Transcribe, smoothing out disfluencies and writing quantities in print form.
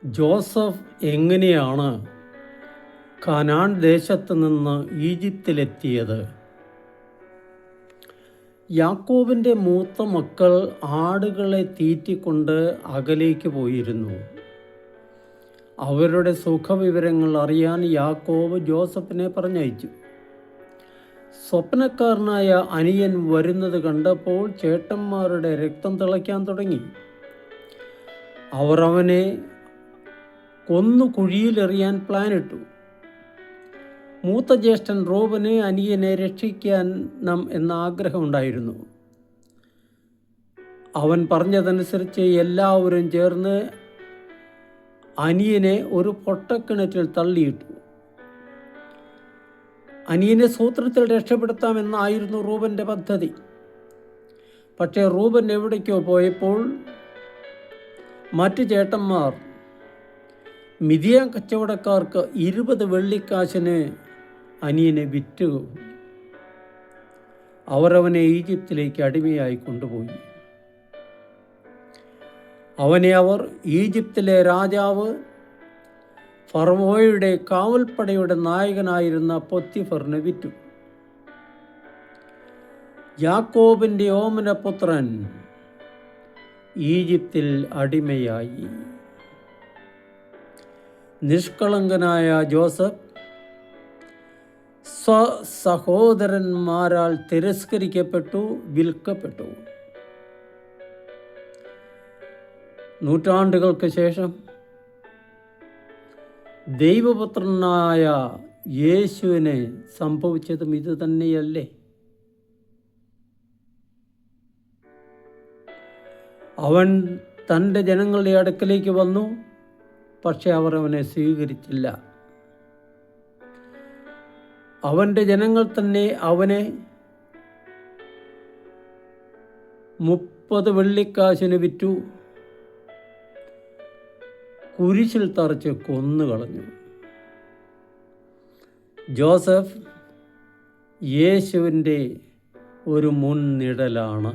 Joseph എങ്ങനെയാണ് Canaan ദേശത്ത് നിന്ന് ഈജിപ്തിലെത്തിയത്? യാക്കോബിൻ്റെ മൂത്ത മക്കൾ ആടുകളെ തീറ്റിക്കൊണ്ട് അകലേക്ക് പോയിരുന്നു. അവരുടെ സുഖവിവരങ്ങൾ അറിയാൻ യാക്കോബ് ജോസഫിനെ പറഞ്ഞയച്ചു. സ്വപ്നക്കാരനായ അനിയൻ വരുന്നത് കണ്ടപ്പോൾ ചേട്ടന്മാരുടെ രക്തം തിളയ്ക്കാൻ തുടങ്ങി. അവർ അവനെ കൊന്നു കുഴിയിലെറിയാൻ പ്ലാനിട്ടു. മൂത്ത ജ്യേഷ്ഠൻ റൂബന് അനിയനെ രക്ഷിക്കണം എന്ന ആഗ്രഹമുണ്ടായിരുന്നു. അവൻ പറഞ്ഞതനുസരിച്ച് എല്ലാവരും ചേർന്ന് അനിയനെ ഒരു പൊട്ടക്കിണറ്റിൽ തള്ളിയിട്ടു. അനിയനെ സൂത്രത്തിൽ രക്ഷപ്പെടുത്താമെന്നായിരുന്നു റൂബൻ്റെ പദ്ധതി. പക്ഷേ റൂബൻ എവിടേക്കോ പോയപ്പോൾ മറ്റു ചേട്ടന്മാർ മിദിയാൻ കച്ചവടക്കാർക്ക് 20 വെള്ളിക്കാശിന് അനിയനെ വിറ്റു. അവരവനെ ഈജിപ്തിലേക്ക് അടിമയായി കൊണ്ടുപോയി. അവനെ അവർ ഈജിപ്തിലെ രാജാവ് ഫറവോയുടെ കാവൽപ്പടയുടെ നായകനായിരുന്ന പൊത്തിഫറിന് വിറ്റു. യാക്കോബിൻ്റെ ഓമനപുത്രൻ ഈജിപ്തിൽ അടിമയായി. നിഷ്കളങ്കനായ ജോസഫ് സഹോദരന്മാരാൽ തിരസ്കരിക്കപ്പെട്ടു, വിൽക്കപ്പെട്ടു. നൂറ്റാണ്ടുകൾക്ക് ശേഷം ദൈവപുത്രനായ യേശുവിന് സംഭവിച്ചതും ഇത് തന്നെയല്ലേ? അവൻ തൻ്റെ ജനങ്ങളുടെ അടുക്കലേക്ക് വന്നു, പക്ഷെ അവർ അവനെ സ്വീകരിച്ചില്ല. അവൻ്റെ ജനങ്ങൾ തന്നെ അവനെ 30 വെള്ളിക്കാശിന് വിറ്റു, കുരിശിൽ തറച്ച് കൊന്നുകളഞ്ഞു. ജോസഫ് യേശുവിൻ്റെ ഒരു മുൻനിഴലാണ്.